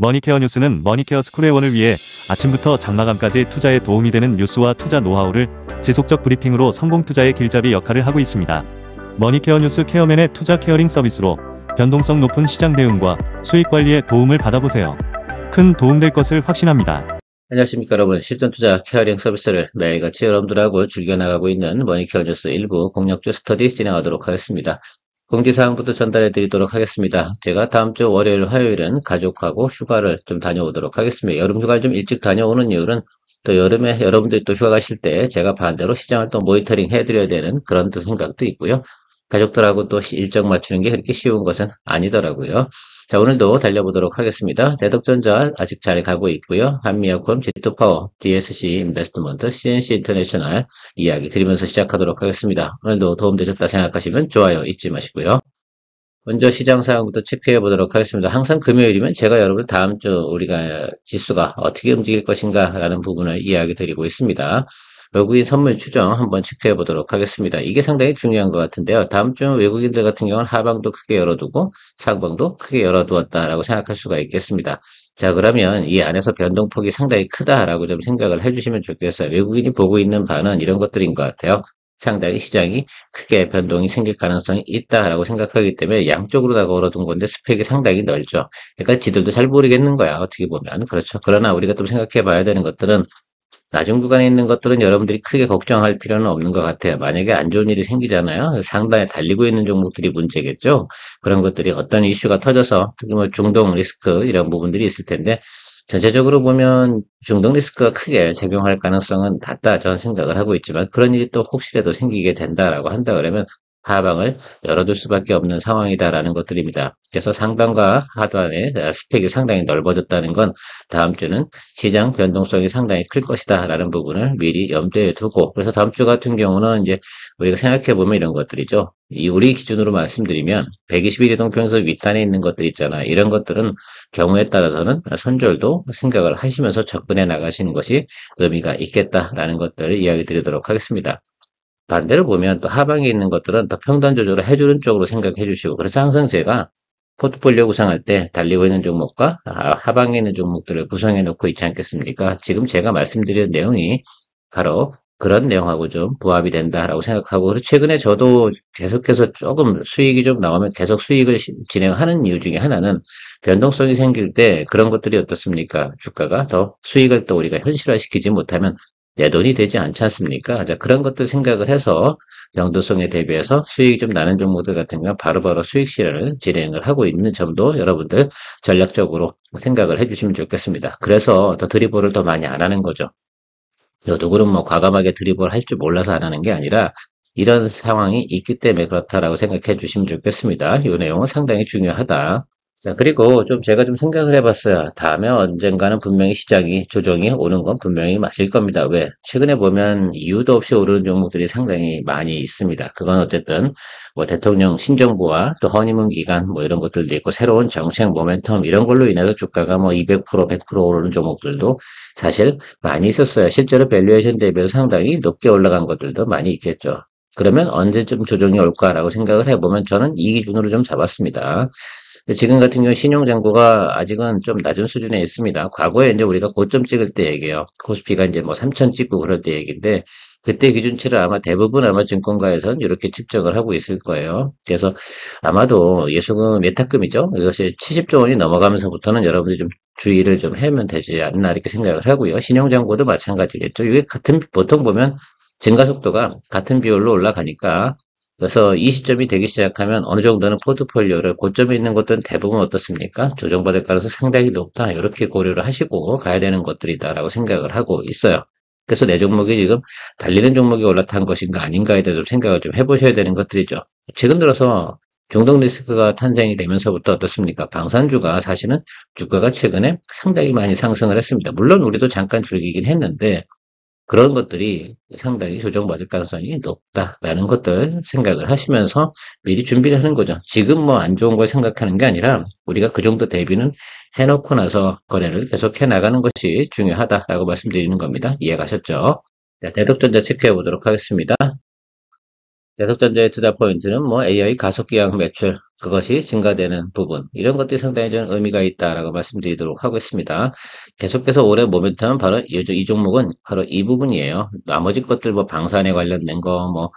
머니케어 뉴스는 머니케어 스쿨회원을 위해 아침부터 장마감까지 투자에 도움이 되는 뉴스와 투자 노하우를 지속적 브리핑으로 성공 투자의 길잡이 역할을 하고 있습니다. 머니케어 뉴스 케어맨의 투자 케어링 서비스로 변동성 높은 시장 대응과 수익 관리에 도움을 받아보세요. 큰 도움될 것을 확신합니다. 안녕하십니까 여러분. 실전 투자 케어링 서비스를 매일같이 여러분들하고 즐겨나가고 있는 머니케어 뉴스 일부 공략주 스터디 진행하도록 하겠습니다. 공지사항부터 전달해 드리도록 하겠습니다. 제가 다음 주 월요일, 화요일은 가족하고 휴가를 좀 다녀오도록 하겠습니다. 여름 휴가를 좀 일찍 다녀오는 이유는 또 여름에 여러분들이 또 휴가 가실 때 제가 반대로 시장을 또 모니터링 해드려야 되는 그런 또 생각도 있고요. 가족들하고 또 일정 맞추는 게 그렇게 쉬운 것은 아니더라고요. 자, 오늘도 달려보도록 하겠습니다. 대덕전자 아직 잘 가고 있고요. 한미약품, G2파워, DSC 인베스트먼트, CNC 인터내셔널 이야기 드리면서 시작하도록 하겠습니다. 오늘도 도움되셨다 생각하시면 좋아요 잊지 마시고요. 먼저 시장 상황부터 체크해 보도록 하겠습니다. 항상 금요일이면 제가 여러분 다음 주 우리가 지수가 어떻게 움직일 것인가 라는 부분을 이야기 드리고 있습니다. 외국인 선물 추정 한번 체크해 보도록 하겠습니다. 이게 상당히 중요한 것 같은데요. 다음 주 외국인들 같은 경우는 하방도 크게 열어두고 상방도 크게 열어두었다라고 생각할 수가 있겠습니다. 자, 그러면 이 안에서 변동폭이 상당히 크다라고 좀 생각을 해주시면 좋겠어요. 외국인이 보고 있는 바는 이런 것들인 것 같아요. 상당히 시장이 크게 변동이 생길 가능성이 있다라고 생각하기 때문에 양쪽으로 다 걸어둔 건데 스펙이 상당히 넓죠. 그러니까 지들도 잘 모르겠는 거야. 어떻게 보면. 그렇죠. 그러나 우리가 좀 생각해 봐야 되는 것들은 낮은 구간에 있는 것들은 여러분들이 크게 걱정할 필요는 없는 것 같아요. 만약에 안 좋은 일이 생기잖아요. 상단에 달리고 있는 종목들이 문제겠죠. 그런 것들이 어떤 이슈가 터져서 특히 뭐 중동 리스크 이런 부분들이 있을 텐데 전체적으로 보면 중동 리스크가 크게 작용할 가능성은 낮다 저는 생각을 하고 있지만 그런 일이 또 혹시라도 생기게 된다라고 한다 그러면 하방을 열어둘 수밖에 없는 상황이다라는 것들입니다. 그래서 상단과 하단의 스펙이 상당히 넓어졌다는 건 다음 주는 시장 변동성이 상당히 클 것이다라는 부분을 미리 염두에 두고 그래서 다음 주 같은 경우는 이제 우리가 생각해 보면 이런 것들이죠. 우리 기준으로 말씀드리면 121 이동평선 윗단에 있는 것들 있잖아요. 이런 것들은 경우에 따라서는 손절도 생각을 하시면서 접근해 나가시는 것이 의미가 있겠다라는 것들을 이야기 드리도록 하겠습니다. 반대로 보면 또 하방에 있는 것들은 더 평단 조절을 해주는 쪽으로 생각해 주시고 그래서 항상 제가 포트폴리오 구성할 때 달리고 있는 종목과 하방에 있는 종목들을 구성해 놓고 있지 않겠습니까? 지금 제가 말씀드린 내용이 바로 그런 내용하고 좀 부합이 된다라고 생각하고 그리고 최근에 저도 계속해서 조금 수익이 좀 나오면 계속 수익을 진행하는 이유 중에 하나는 변동성이 생길 때 그런 것들이 어떻습니까? 주가가 더 수익을 또 우리가 현실화시키지 못하면 내 돈이 되지 않지 않습니까? 자, 그런 것들 생각을 해서 변동성에 대비해서 수익이 좀 나는 종목들 같은 경우는 바로바로 수익 실현을 진행을 하고 있는 점도 여러분들 전략적으로 생각을 해주시면 좋겠습니다. 그래서 더 드리블을 더 많이 안 하는 거죠. 누구는 뭐 과감하게 드리블 할 줄 몰라서 안 하는 게 아니라 이런 상황이 있기 때문에 그렇다라고 생각해 주시면 좋겠습니다. 이 내용은 상당히 중요하다. 자, 그리고 좀 제가 좀 생각을 해봤어요. 다음에 언젠가는 분명히 시장이 조정이 오는 건 분명히 맞을 겁니다. 왜? 최근에 보면 이유도 없이 오르는 종목들이 상당히 많이 있습니다. 그건 어쨌든 뭐 대통령 신정부와 또 허니문 기간 뭐 이런 것들도 있고 새로운 정책 모멘텀 이런 걸로 인해서 주가가 뭐 200% 100% 오르는 종목들도 사실 많이 있었어요. 실제로 밸류에이션 대비해서 상당히 높게 올라간 것들도 많이 있겠죠. 그러면 언제쯤 조정이 올까라고 생각을 해보면 저는 이 기준으로 좀 잡았습니다. 지금 같은 경우 신용잔고가 아직은 좀 낮은 수준에 있습니다. 과거에 이제 우리가 고점 찍을 때 얘기해요. 코스피가 이제 뭐 3천 찍고 그럴 때 얘기인데 그때 기준치를 아마 대부분 아마 증권가에서는 이렇게 측정을 하고 있을 거예요. 그래서 아마도 예수금 예탁금이죠. 이것이 70조 원이 넘어가면서부터는 여러분들이 좀 주의를 좀 하면 되지 않나 이렇게 생각을 하고요. 신용잔고도 마찬가지겠죠. 이게 같은 보통 보면 증가 속도가 같은 비율로 올라가니까 그래서 이 시점이 되기 시작하면 어느 정도는 포트폴리오를 고점에 있는 것들은 대부분 어떻습니까? 조정받을 가능성이 상당히 높다. 이렇게 고려를 하시고 가야 되는 것들이다라고 생각을 하고 있어요. 그래서 내 종목이 지금 달리는 종목이 올라탄 것인가 아닌가에 대해서 생각을 좀 해보셔야 되는 것들이죠. 최근 들어서 중동 리스크가 탄생이 되면서부터 어떻습니까? 방산주가 사실은 주가가 최근에 상당히 많이 상승을 했습니다. 물론 우리도 잠깐 즐기긴 했는데 그런 것들이 상당히 조정받을 가능성이 높다라는 것들 생각을 하시면서 미리 준비를 하는 거죠. 지금 뭐 안 좋은 걸 생각하는 게 아니라 우리가 그 정도 대비는 해놓고 나서 거래를 계속해 나가는 것이 중요하다라고 말씀드리는 겁니다. 이해가셨죠? 자, 대덕전자 체크해 보도록 하겠습니다. 대덕전자의 투자 포인트는 뭐 AI 가속기왕 매출 그것이 증가되는 부분, 이런 것들이 상당히 좀 의미가 있다라고 말씀드리도록 하겠습니다. 계속해서 올해 모멘텀은 바로 이 종목은 바로 이 부분이에요. 나머지 것들 뭐 방산에 관련된 거, 뭐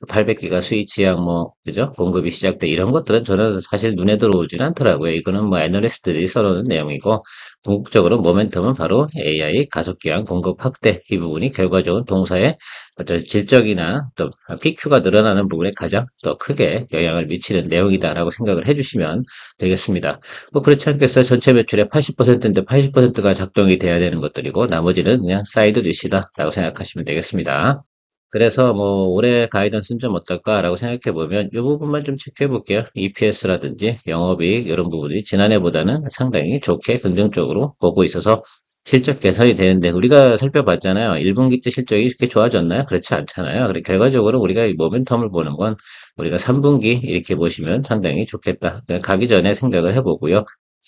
800기가 스위치약 뭐 그죠? 공급이 시작돼 이런 것들은 저는 사실 눈에 들어오진 않더라고요. 이거는 뭐 애널리스트들이 써놓은 내용이고 궁극적으로 모멘텀은 바로 AI 가속기한 공급 확대 이 부분이 결과적인 동사의 어떤 질적이나 또 PQ가 늘어나는 부분에 가장 더 크게 영향을 미치는 내용이다라고 생각을 해주시면 되겠습니다. 뭐 그렇지 않겠어요? 전체 매출의 80%인데 80%가 작동이 돼야 되는 것들이고 나머지는 그냥 사이드 디시다라고 생각하시면 되겠습니다. 그래서 뭐 올해 가이던스는 좀 어떨까라고 생각해 보면 이 부분만 좀 체크해 볼게요. EPS라든지 영업이익 이런 부분이 지난해보다는 상당히 좋게 긍정적으로 보고 있어서 실적 개선이 되는데 우리가 살펴봤잖아요. 1분기 때 실적이 이렇게 좋아졌나요? 그렇지 않잖아요. 그래 결과적으로 우리가 이 모멘텀을 보는 건 우리가 3분기 이렇게 보시면 상당히 좋겠다. 가기 전에 생각을 해보고요.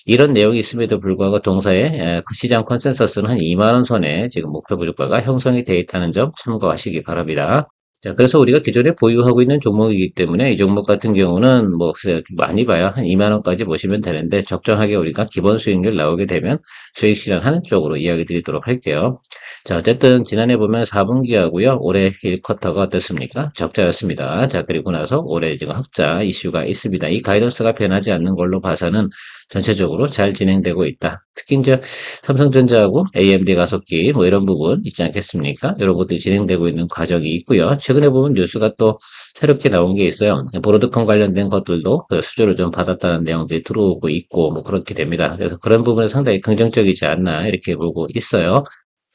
이런 내용이 있음에도 불구하고 동사의 그 시장 컨센서스는 한 2만 원 선에 지금 목표 부족가가 형성이 되어 있다는 점 참고하시기 바랍니다. 자, 그래서 우리가 기존에 보유하고 있는 종목이기 때문에 이 종목 같은 경우는 뭐 글쎄요, 많이 봐야 한 2만 원까지 보시면 되는데 적정하게 우리가 기본 수익률 나오게 되면 수익 실현하는 쪽으로 이야기 드리도록 할게요. 자, 어쨌든 지난해 보면 4분기하고요. 올해 1쿼터가 어떻습니까? 적자였습니다. 자, 그리고 나서 올해 지금 흑자 이슈가 있습니다. 이 가이던스가 변하지 않는 걸로 봐서는 전체적으로 잘 진행되고 있다. 특히 이제 삼성전자하고 AMD 가속기 뭐 이런 부분 있지 않겠습니까? 여러 것들이 진행되고 있는 과정이 있고요. 최근에 보면 뉴스가 또 새롭게 나온 게 있어요. 브로드컴 관련된 것들도 그 수주를 좀 받았다는 내용들이 들어오고 있고 뭐 그렇게 됩니다. 그래서 그런 부분은 상당히 긍정적이지 않나 이렇게 보고 있어요.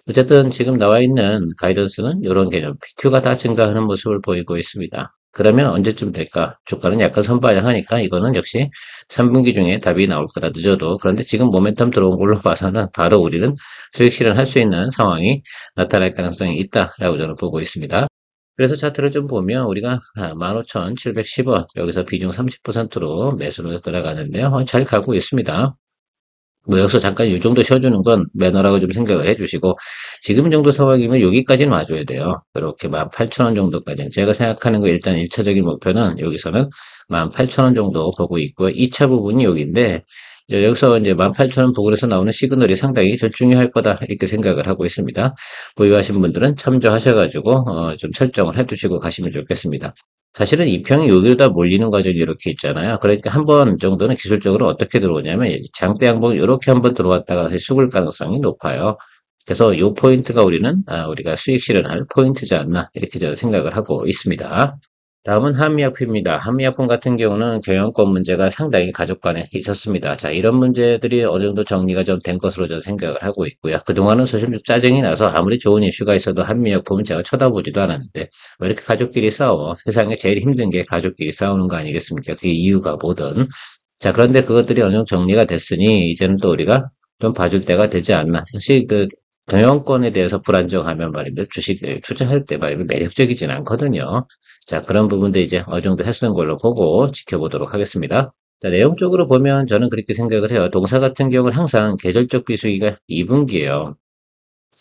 어쨌든 지금 나와 있는 가이던스는 이런 개념, PQ가 다 증가하는 모습을 보이고 있습니다. 그러면 언제쯤 될까? 주가는 약간 선반영하니까 이거는 역시 3분기 중에 답이 나올 거다 늦어도. 그런데 지금 모멘텀 들어온 걸로 봐서는 바로 우리는 수익 실현할 수 있는 상황이 나타날 가능성이 있다라고 저는 보고 있습니다. 그래서 차트를 좀 보면 우리가 15,710원 여기서 비중 30%로 매수를 들어가는데요. 잘 가고 있습니다. 뭐 여기서 잠깐 이 정도 쉬어주는 건 매너라고 좀 생각을 해주시고 지금 정도 상황이면 여기까지는 와줘야 돼요. 이렇게 18,000원 정도까지는 제가 생각하는 거 일단 1차적인 목표는 여기서는 18,000원 정도 보고 있고요. 2차 부분이 여기인데 이제 여기서 이제 18,000원 부근에서 나오는 시그널이 상당히 좀 중요할 거다 이렇게 생각을 하고 있습니다. 보유하신 분들은 참조하셔가지고 좀 설정을 해두시고 가시면 좋겠습니다. 사실은 이평이 여기로 다 몰리는 과정이 이렇게 있잖아요. 그러니까 한 번 정도는 기술적으로 어떻게 들어오냐면 장대 양봉 이렇게 한번 들어왔다가 다시 죽을 가능성이 높아요. 그래서 이 포인트가 우리가 수익 실현할 포인트지 않나 이렇게 저는 생각을 하고 있습니다. 다음은 한미약품입니다. 한미약품 같은 경우는 경영권 문제가 상당히 가족 간에 있었습니다. 자, 이런 문제들이 어느 정도 정리가 좀 된 것으로 저는 생각을 하고 있고요. 그동안은 사실 좀 짜증이 나서 아무리 좋은 이슈가 있어도 한미약품은 제가 쳐다보지도 않았는데 왜 이렇게 가족끼리 싸워? 세상에 제일 힘든 게 가족끼리 싸우는 거 아니겠습니까? 그 이유가 뭐든. 자, 그런데 그것들이 어느 정도 정리가 됐으니 이제는 또 우리가 좀 봐줄 때가 되지 않나. 사실 그 경영권에 대해서 불안정하면 말입니다. 주식 투자할 때 말입니다. 매력적이진 않거든요. 자, 그런 부분도 이제 어느 정도 해소된 걸로 보고 지켜보도록 하겠습니다. 자, 내용적으로 보면 저는 그렇게 생각을 해요. 동사 같은 경우는 항상 계절적 비수기가 2분기예요.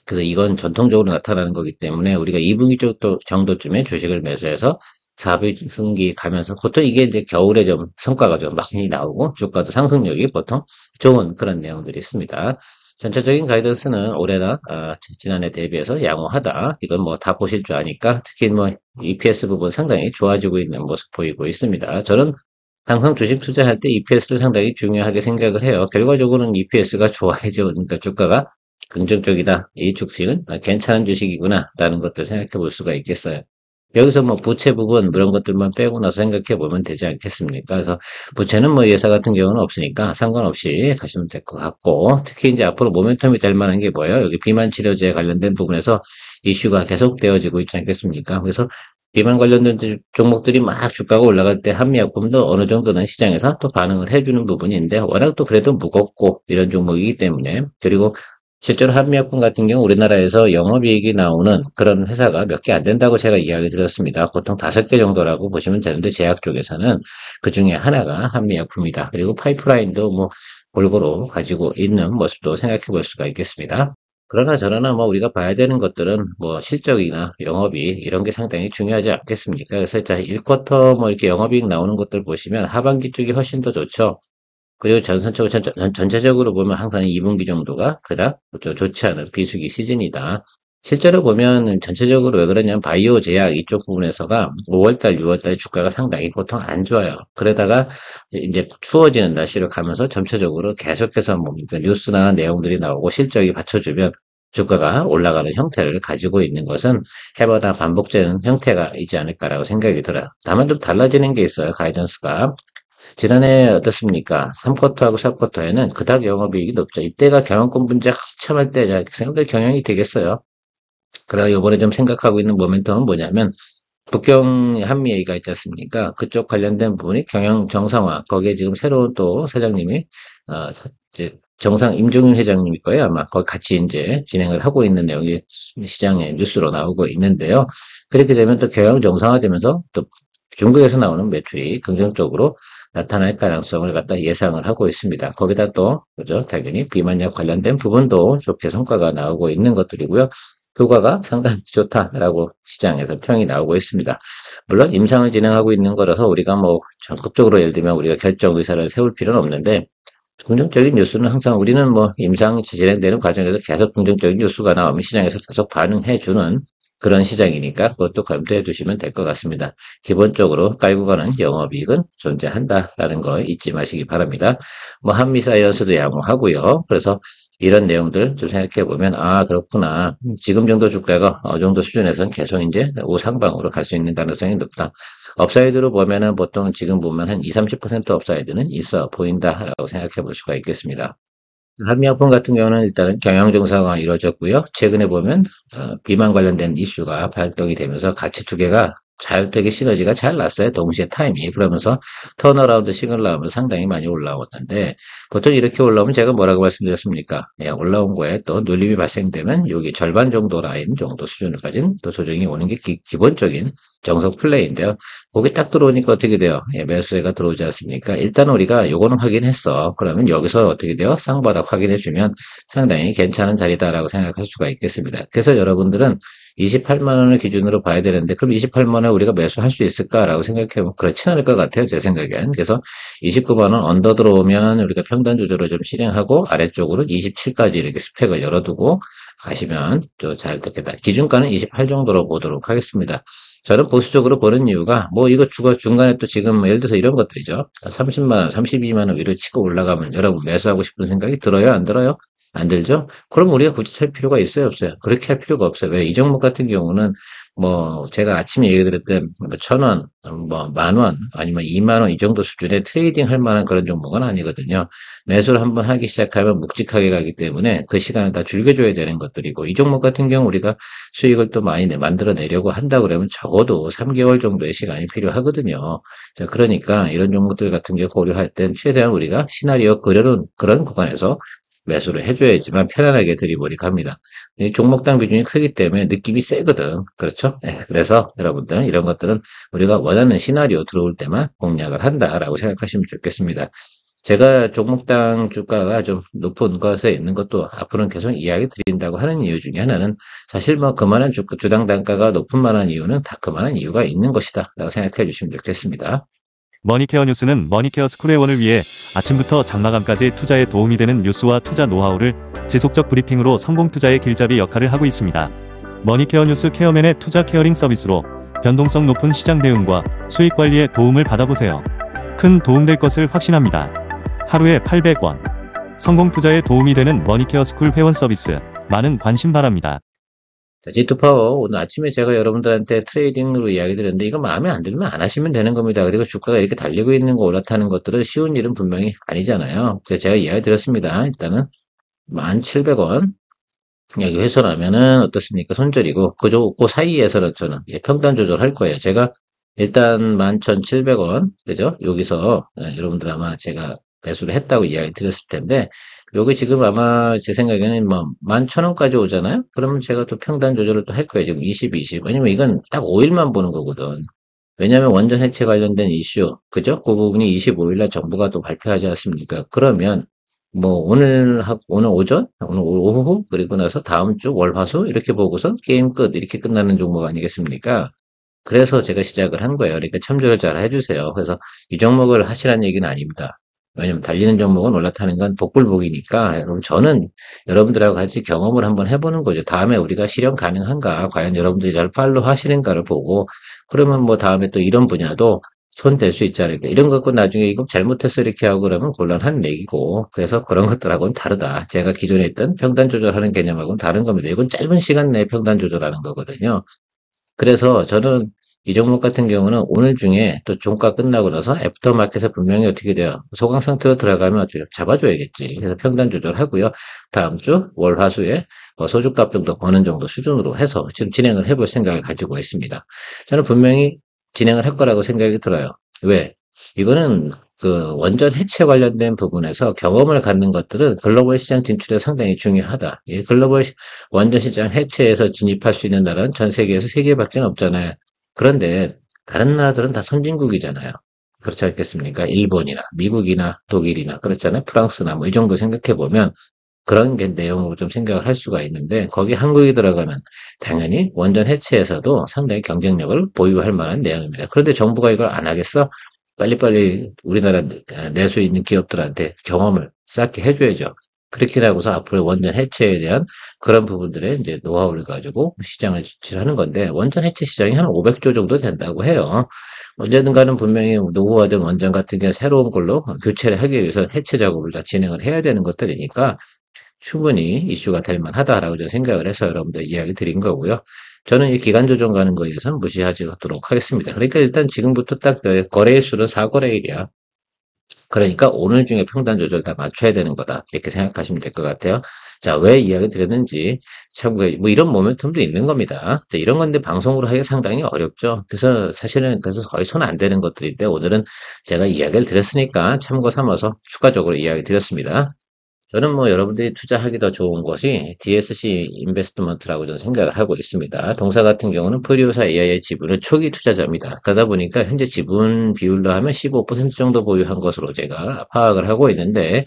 그래서 이건 전통적으로 나타나는 거기 때문에 우리가 2분기 정도쯤에 주식을 매수해서 4분기 가면서 보통 이게 이제 겨울에 좀 성과가 좀 많이 나오고 주가도 상승력이 보통 좋은 그런 내용들이 있습니다. 전체적인 가이던스는 올해나 지난해 대비해서 양호하다. 이건 뭐 다 보실 줄 아니까 특히 뭐 EPS 부분 상당히 좋아지고 있는 모습 보이고 있습니다. 저는 항상 주식 투자할 때 EPS를 상당히 중요하게 생각을 해요. 결과적으로는 EPS가 좋아야죠. 그러니까 주가가 긍정적이다. 이 주식은 괜찮은 주식이구나 라는 것들 생각해 볼 수가 있겠어요. 여기서 뭐 부채 부분 이런 것들만 빼고 나서 생각해 보면 되지 않겠습니까? 그래서 부채는 뭐 예사 같은 경우는 없으니까 상관없이 가시면 될 것 같고 특히 이제 앞으로 모멘텀이 될 만한 게 뭐예요? 여기 비만 치료제 관련된 부분에서 이슈가 계속 되어지고 있지 않겠습니까? 그래서 비만 관련된 종목들이 막 주가가 올라갈 때 한미약품도 어느 정도는 시장에서 또 반응을 해주는 부분인데 워낙 또 그래도 무겁고 이런 종목이기 때문에 그리고 실제로 한미약품 같은 경우 우리나라에서 영업이익이 나오는 그런 회사가 몇 개 안 된다고 제가 이야기 드렸습니다. 보통 5개 정도라고 보시면 되는데 제약 쪽에서는 그 중에 하나가 한미약품이다. 그리고 파이프라인도 뭐 골고루 가지고 있는 모습도 생각해 볼 수가 있겠습니다. 그러나 저러나 뭐 우리가 봐야 되는 것들은 뭐 실적이나 영업이익 이런 게 상당히 중요하지 않겠습니까? 그래서 자, 1쿼터 뭐 이렇게 영업이익 나오는 것들 보시면 하반기 쪽이 훨씬 더 좋죠. 그리고 전체적으로 보면 항상 2분기 정도가 그닥 좋지 않은 비수기 시즌이다. 실제로 보면 전체적으로 왜 그러냐면 바이오 제약 이쪽 부분에서가 5월달, 6월달 주가가 상당히 보통 안 좋아요. 그러다가 이제 추워지는 날씨로 가면서 점차적으로 계속해서 뭡니까 뉴스나 내용들이 나오고 실적이 받쳐주면 주가가 올라가는 형태를 가지고 있는 것은 해마다 반복되는 형태가 있지 않을까라고 생각이 들어요. 다만 좀 달라지는 게 있어요. 가이던스가. 지난해 어떻습니까? 3쿼터하고 4쿼터에는 그닥 영업이익이 높죠. 이때가 경영권 분쟁 한참할 때 상당히 경영이 되겠어요. 그러나 이번에 좀 생각하고 있는 모멘텀은 뭐냐면 북경 한미 얘기가 있지 않습니까? 그쪽 관련된 부분이 경영 정상화. 거기에 지금 새로운 또 사장님이 이제 정상 임종윤 회장님일 거예요. 아마 거기 같이 이제 진행을 하고 있는 내용이 시장에 뉴스로 나오고 있는데요. 그렇게 되면 또 경영 정상화되면서 또 중국에서 나오는 매출이 긍정적으로 나타날 가능성을 갖다 예상을 하고 있습니다. 거기다 또 그죠? 당연히 비만약 관련된 부분도 좋게 성과가 나오고 있는 것들이고요. 효과가 상당히 좋다라고 시장에서 평이 나오고 있습니다. 물론 임상을 진행하고 있는 거라서 우리가 뭐 적극적으로 예를 들면 우리가 결정 의사를 세울 필요는 없는데 긍정적인 뉴스는 항상 우리는 뭐 임상이 진행되는 과정에서 계속 긍정적인 뉴스가 나오면 시장에서 계속 반응해주는 그런 시장이니까 그것도 검토해 두시면 될 것 같습니다. 기본적으로 깔고 가는 영업이익은 존재한다라는 거 잊지 마시기 바랍니다. 뭐 한미사이언스도 양호하고요. 그래서 이런 내용들 좀 생각해 보면 아 그렇구나. 지금 정도 주가가 어느 정도 수준에서는 계속 이제 우상방으로 갈 수 있는 가능성이 높다. 업사이드로 보면은 보통 지금 보면 한 20, 30% 업사이드는 있어 보인다라고 생각해 볼 수가 있겠습니다. 한미약품 같은 경우는 일단은 경영 정상화가 이루어졌고요. 최근에 보면 비만 관련된 이슈가 발동이 되면서 가치 두 개가 잘 되게 시너지가 잘 났어요. 동시에 타임이. 그러면서 턴어라운드 시그널 나오면 상당히 많이 올라오는데 보통 이렇게 올라오면 제가 뭐라고 말씀드렸습니까? 예, 올라온 거에 또 눌림이 발생되면 여기 절반 정도 라인 정도 수준을 가진 또 조정이 오는 게 기본적인 정석 플레이인데요. 거기 딱 들어오니까 어떻게 돼요? 예, 매수세가 들어오지 않습니까? 일단 우리가 요거는 확인했어. 그러면 여기서 어떻게 돼요? 상바닥 확인해주면 상당히 괜찮은 자리다라고 생각할 수가 있겠습니다. 그래서 여러분들은 28만 원을 기준으로 봐야 되는데 그럼 28만 원 우리가 매수할 수 있을까라고 생각해보면 그렇지 않을 것 같아요. 제 생각엔. 그래서 29만 원 언더 들어오면 우리가 평단 조절을 좀 실행하고 아래쪽으로 27까지 이렇게 스펙을 열어두고 가시면 좀 잘 듣겠다. 기준가는 28 정도로 보도록 하겠습니다. 저는 보수적으로 보는 이유가 뭐 이거 주가 중간에 또 지금 예를 들어서 이런 것들이죠. 30만 원, 32만 원 위로 치고 올라가면 여러분 매수하고 싶은 생각이 들어요? 안 들어요? 안 들죠? 그럼 우리가 굳이 살 필요가 있어요? 없어요? 그렇게 할 필요가 없어요. 왜? 이 종목 같은 경우는 뭐 제가 아침에 얘기 드렸던 뭐 1,000원, 뭐 10,000원, 아니면 2만 원 이 정도 수준의 트레이딩 할 만한 그런 종목은 아니거든요. 매수를 한번 하기 시작하면 묵직하게 가기 때문에 그 시간을 다 즐겨줘야 되는 것들이고 이 종목 같은 경우 우리가 수익을 또 많이 만들어내려고 한다 그러면 적어도 3개월 정도의 시간이 필요하거든요. 자, 그러니까 이런 종목들 같은 경우 고려할 땐 최대한 우리가 시나리오 그려놓은 그런 구간에서 매수를 해줘야지만 편안하게 드리블이 갑니다. 이 종목당 비중이 크기 때문에 느낌이 세거든. 그렇죠? 네, 그래서 여러분들 이런 것들은 우리가 원하는 시나리오 들어올 때만 공략을 한다라고 생각하시면 좋겠습니다. 제가 종목당 주가가 좀 높은 것에 있는 것도 앞으로는 계속 이야기 드린다고 하는 이유 중에 하나는 사실 뭐 그만한 주당 단가가 높은 만한 이유는 다 그만한 이유가 있는 것이다 라고 생각해 주시면 좋겠습니다. 머니케어 뉴스는 머니케어 스쿨회원을 위해 아침부터 장마감까지 투자에 도움이 되는 뉴스와 투자 노하우를 지속적 브리핑으로 성공 투자의 길잡이 역할을 하고 있습니다. 머니케어 뉴스 케어맨의 투자 케어링 서비스로 변동성 높은 시장 대응과 수익 관리에 도움을 받아보세요. 큰 도움될 것을 확신합니다. 하루에 800원. 성공 투자에 도움이 되는 머니케어 스쿨 회원 서비스. 많은 관심 바랍니다. 자, G2파워 오늘 아침에 제가 여러분들한테 트레이딩으로 이야기 드렸는데 이거 마음에 안 들면 안 하시면 되는 겁니다. 그리고 주가가 이렇게 달리고 있는 거 올라타는 것들은 쉬운 일은 분명히 아니잖아요. 제가 이야기 드렸습니다. 일단은 1,700원 여기 훼손하면은 어떻습니까? 손절이고 그 사이에서는 저는 평단 조절할 거예요. 제가 일단 11,700원 그죠? 여기서 여러분들 아마 제가 매수를 했다고 이야기 드렸을 텐데 여기 지금 아마 제 생각에는 뭐 11,000원까지 오잖아요? 그러면 제가 또 평단 조절을 또 할 거예요. 지금 20, 20. 왜냐면 이건 딱 5일만 보는 거거든. 왜냐면 원전 해체 관련된 이슈, 그죠? 그 부분이 25일날 정부가 또 발표하지 않습니까? 그러면 뭐 오늘 오전, 오늘 오후, 그리고 나서 다음 주 월, 화, 수 이렇게 보고서 게임 끝 이렇게 끝나는 종목 아니겠습니까? 그래서 제가 시작을 한 거예요. 그러니까 참조를 잘 해주세요. 그래서 이 종목을 하시라는 얘기는 아닙니다. 왜냐면 달리는 종목은 올라타는 건 복불복이니까 여러분 저는 여러분들하고 같이 경험을 한번 해보는 거죠. 다음에 우리가 실현 가능한가, 과연 여러분들이 잘 팔로 하시는가를 보고 그러면 뭐 다음에 또 이런 분야도 손 댈 수 있지 않을까. 이런 거 갖고 나중에 이거 잘못했어 이렇게 하고 그러면 곤란한 얘기고 그래서 그런 것들하고는 다르다. 제가 기존에 있던 평단 조절하는 개념하고는 다른 겁니다. 이건 짧은 시간 내에 평단 조절하는 거거든요. 그래서 저는 이 종목 같은 경우는 오늘 중에 또 종가 끝나고 나서 애프터마켓에 분명히 어떻게 돼요? 소강 상태로 들어가면 어떻게 잡아줘야겠지. 그래서 평단 조절하고요. 다음 주 월, 화, 수에 소주값 정도 버는 정도 수준으로 해서 지금 진행을 해볼 생각을 가지고 있습니다. 저는 분명히 진행을 할 거라고 생각이 들어요. 왜? 이거는 그 원전 해체 관련된 부분에서 경험을 갖는 것들은 글로벌 시장 진출에 상당히 중요하다. 이 글로벌 원전 시장 해체에서 진입할 수 있는 나라는 전 세계에서 세 개밖에 없잖아요. 그런데 다른 나라들은 다 선진국이잖아요. 그렇지 않겠습니까? 일본이나 미국이나 독일이나 그렇잖아요. 프랑스나 뭐 이 정도 생각해 보면 그런 게 내용으로 좀 생각을 할 수가 있는데 거기 한국이 들어가면 당연히 원전 해체에서도 상당히 경쟁력을 보유할 만한 내용입니다. 그런데 정부가 이걸 안 하겠어? 빨리빨리 우리나라 내수 있는 기업들한테 경험을 쌓게 해줘야죠. 그렇게 하고서 앞으로 원전 해체에 대한 그런 부분들의 이제 노하우를 가지고 시장을 진출하는 건데 원전 해체 시장이 한 500조 정도 된다고 해요. 언제든가는 분명히 노후화된 원전 같은 게 새로운 걸로 교체를 하기 위해서 해체 작업을 다 진행을 해야 되는 것들이니까 충분히 이슈가 될 만하다라고 저는 생각을 해서 여러분들 이야기 드린 거고요. 저는 이 기간 조정 가는 거에 대해서는 무시하지 않도록 하겠습니다. 그러니까 일단 지금부터 딱 거래일 수는 4거래일이야. 그러니까 오늘 중에 평단 조절 다 맞춰야 되는 거다. 이렇게 생각하시면 될 것 같아요. 자, 왜 이야기 드렸는지, 참, 뭐 이런 모멘텀도 있는 겁니다. 자, 이런 건데 방송으로 하기 상당히 어렵죠. 그래서 사실은 그래서 거의 손 안 대는 것들인데 오늘은 제가 이야기를 드렸으니까 참고 삼아서 추가적으로 이야기 드렸습니다. 저는 뭐 여러분들이 투자하기 더 좋은 것이 DSC 인베스트먼트라고 저는 생각을 하고 있습니다. 동사 같은 경우는 프리우사 AI의 지분을 초기 투자자입니다. 그러다 보니까 현재 지분 비율로 하면 15% 정도 보유한 것으로 제가 파악을 하고 있는데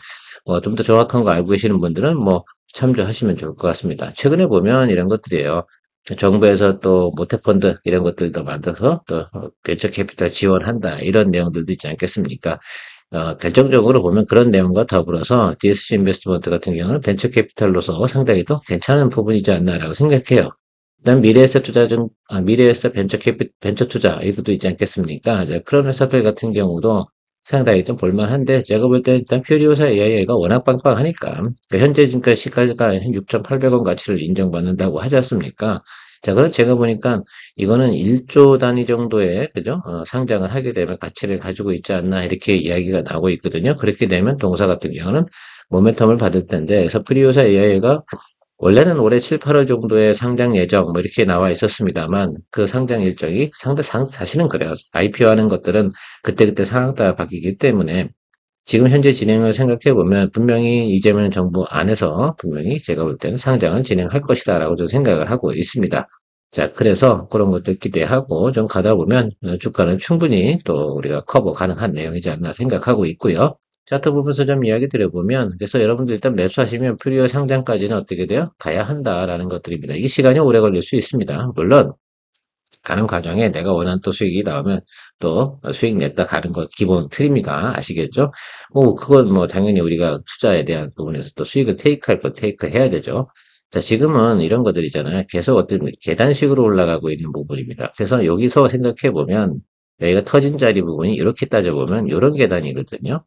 좀 더 정확한 거 알고 계시는 분들은 뭐 참조하시면 좋을 것 같습니다. 최근에 보면 이런 것들이에요. 정부에서 또 모태펀드 이런 것들도 만들어서 또 벤처 캐피탈 지원한다 이런 내용들도 있지 않겠습니까? 결정적으로 보면 그런 내용과 더불어서 DSC 인베스트먼트 같은 경우는 벤처 캐피탈로서 상당히 또 괜찮은 부분이지 않나라고 생각해요. 그다음 미래에셋 벤처 투자 이것도 있지 않겠습니까? 이제 그런 회사들 같은 경우도 상당히 좀 볼만한데 제가 볼 때 일단 퓨리오사 AI가 워낙 빵빵하니까 그러니까 현재 지금까지 시가가 한 6,800원 가치를 인정받는다고 하지 않습니까? 자, 그럼 제가 보니까 이거는 1조 단위 정도의 그죠? 상장을 하게 되면 가치를 가지고 있지 않나 이렇게 이야기가 나오고 있거든요. 그렇게 되면 동사 같은 경우는 모멘텀을 받을 텐데 그래서 프리오사 AI가 원래는 올해 7, 8월 정도에 상장 예정 뭐 이렇게 나와 있었습니다만 그 상장 일정이 사실은 그래요. IPO 하는 것들은 그때그때 상황 따라 바뀌기 때문에 지금 현재 진행을 생각해 보면 분명히 이재명 정부 안에서 분명히 제가 볼 때는 상장을 진행할 것이다라고 좀 생각을 하고 있습니다. 자, 그래서 그런 것들 기대하고 좀 가다 보면 주가는 충분히 또 우리가 커버 가능한 내용이지 않나 생각하고 있고요. 차트 보면서 좀 이야기 드려보면 그래서 여러분들 일단 매수하시면 프리어 상장까지는 어떻게 돼요? 가야 한다라는 것들입니다. 이게 시간이 오래 걸릴 수 있습니다. 물론 가는 과정에 내가 원하는 또 수익이 나오면 또 수익 냈다 가는 것 기본 틀입니다. 아시겠죠? 뭐 그건 뭐 당연히 우리가 투자에 대한 부분에서 또 수익을 테이크할 거 테이크 해야 되죠. 자, 지금은 이런 것들이잖아요. 계속 어떤 계단식으로 올라가고 있는 부분입니다. 그래서 여기서 생각해 보면 여기가 터진 자리 부분이 이렇게 따져보면 이런 계단이거든요.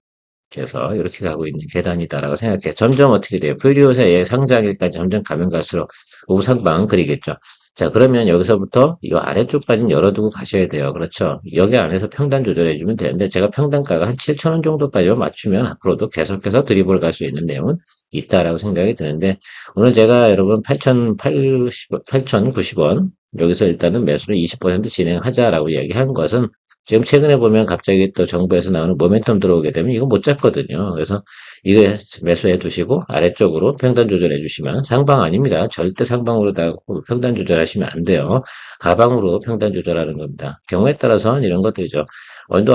그래서 이렇게 가고 있는 계단이다라고 생각해. 점점 어떻게 돼요? 프리오사의 상장일까지 점점 가면 갈수록 우상방은 그리겠죠. 자, 그러면 여기서부터 이 아래쪽까지는 열어두고 가셔야 돼요. 그렇죠? 여기 안에서 평단 조절해주면 되는데 제가 평단가가 한 7,000원 정도까지만 맞추면 앞으로도 계속해서 드리블 갈 수 있는 내용은 있다라고 생각이 드는데 오늘 제가 여러분 8,090원 여기서 일단은 매수를 20% 진행하자라고 얘기한 것은 지금 최근에 보면 갑자기 또 정부에서 나오는 모멘텀 들어오게 되면 이거 못 잡거든요. 그래서 이거 매수해 두시고 아래쪽으로 평단 조절해 주시면 상방 아닙니다. 절대 상방으로 다 평단 조절하시면 안 돼요. 하방으로 평단 조절하는 겁니다. 경우에 따라서는 이런 것들이죠. 언도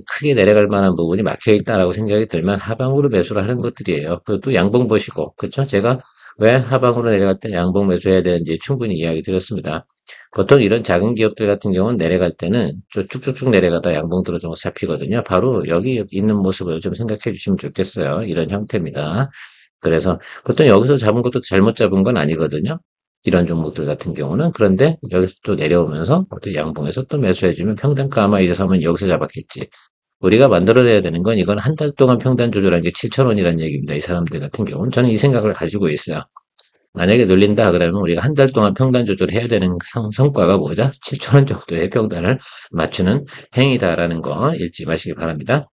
크게 내려갈 만한 부분이 막혀 있다라고 생각이 들면 하방으로 매수를 하는 것들이에요. 그것도 양봉 보시고, 그렇죠? 제가 왜 하방으로 내려갈 때 양봉 매수해야 되는지 충분히 이야기 드렸습니다. 보통 이런 작은 기업들 같은 경우는 내려갈 때는 쭉쭉쭉 내려가다 양봉 들어줘서 잡히거든요. 바로 여기 있는 모습을 좀 생각해 주시면 좋겠어요. 이런 형태입니다. 그래서 보통 여기서 잡은 것도 잘못 잡은 건 아니거든요. 이런 종목들 같은 경우는. 그런데 여기서 또 내려오면서 또 양봉에서 또 매수해주면 평단가 아마 이제 사면 여기서 잡았겠지. 우리가 만들어내야 되는 건 이건 한 달 동안 평단 조절한 게 7,000원이라는 얘기입니다. 이 사람들 같은 경우는. 저는 이 생각을 가지고 있어요. 만약에 눌린다 그러면 우리가 한 달 동안 평단 조절해야 되는 성과가 뭐죠? 7,000원 정도의 평단을 맞추는 행위다라는 거 잊지 마시기 바랍니다.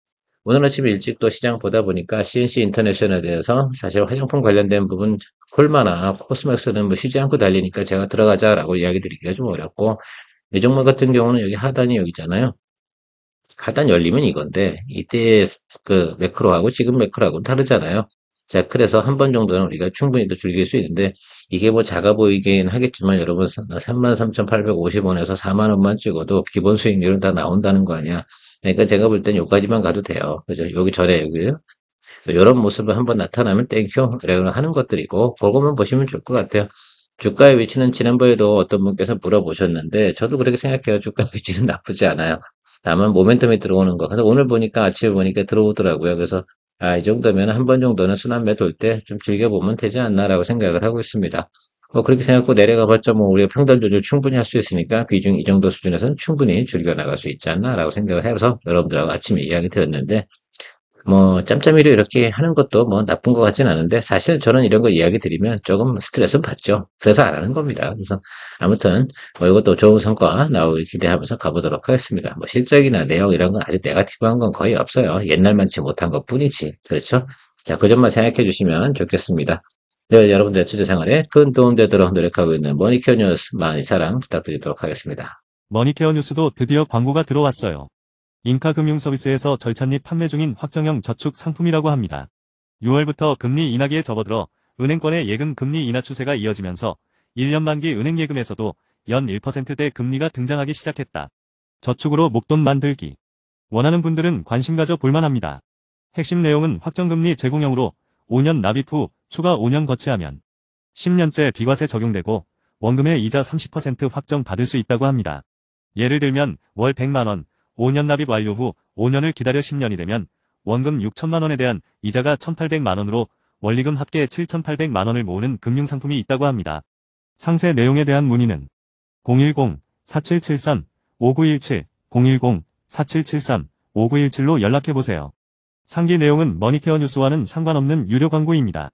오늘 아침 일찍 또 시장 보다 보니까 CNC 인터내셔널에 대해서 사실 화장품 관련된 부분 콜마나 코스맥스는 뭐 쉬지 않고 달리니까 제가 들어가자라고 이야기 드리기가 좀 어렵고 이 종목 같은 경우는 여기 하단이 여기 있잖아요. 하단 열리면 이건데 이때 그 매크로하고 지금 매크로하고는 다르잖아요. 자, 그래서 한 번 정도는 우리가 충분히 또 즐길 수 있는데 이게 뭐 작아 보이긴 하겠지만 여러분 33,850원에서 4만 원만 찍어도 기본 수익률은 다 나온다는 거 아니야. 그러니까 제가 볼 땐 여기까지만 가도 돼요. 그죠? 여기 전에 여기요. 이런 모습을 한번 나타나면 땡큐 그래요 하는 것들이고 그거만 보시면 좋을 것 같아요. 주가의 위치는 지난번에도 어떤 분께서 물어보셨는데 저도 그렇게 생각해요. 주가 위치는 나쁘지 않아요. 다만 모멘텀이 들어오는 거. 그래서 오늘 보니까 아침에 보니까 들어오더라고요. 그래서 이 정도면 한 번 정도는 순환매 돌 때 좀 즐겨보면 되지 않나라고 생각을 하고 있습니다. 뭐 그렇게 생각하고 내려가 봤자 뭐 우리가 평단 조절 충분히 할 수 있으니까 비중 이 정도 수준에서는 충분히 즐겨 나갈 수 있지 않나라고 생각을 해서 여러분들하고 아침에 이야기 드렸는데 뭐 짬짬이로 이렇게 하는 것도 뭐 나쁜 것 같진 않은데 사실 저는 이런 거 이야기 드리면 조금 스트레스 받죠. 그래서 안 하는 겁니다. 그래서 아무튼 뭐 이것도 좋은 성과 나오길 기대하면서 가보도록 하겠습니다. 뭐 실적이나 내용 이런 건 아주 네거티브한 건 거의 없어요. 옛날만치 못한 것 뿐이지. 그렇죠? 자, 그 점만 생각해 주시면 좋겠습니다. 네, 여러분들의 투자 생활에 큰 도움 되도록 노력하고 있는 머니케어 뉴스 많이 사랑 부탁드리도록 하겠습니다. 머니케어 뉴스도 드디어 광고가 들어왔어요. 인카금융서비스에서 절찬 및 판매 중인 확정형 저축 상품이라고 합니다. 6월부터 금리 인하기에 접어들어 은행권의 예금 금리 인하 추세가 이어지면서 1년 만기 은행 예금에서도 연 1%대 금리가 등장하기 시작했다. 저축으로 목돈 만들기. 원하는 분들은 관심 가져 볼만합니다. 핵심 내용은 확정금리 제공형으로 5년 납입 후 추가 5년 거치하면 10년째 비과세 적용되고 원금의 이자 30% 확정 받을 수 있다고 합니다. 예를 들면 월 100만원, 5년 납입 완료 후 5년을 기다려 10년이 되면 원금 6천만원에 대한 이자가 1,800만원으로 원리금 합계 7,800만원을 모으는 금융상품이 있다고 합니다. 상세 내용에 대한 문의는 010-4773-5917, 010-4773-5917로 연락해보세요. 상기 내용은 머니케어 뉴스와는 상관없는 유료 광고입니다.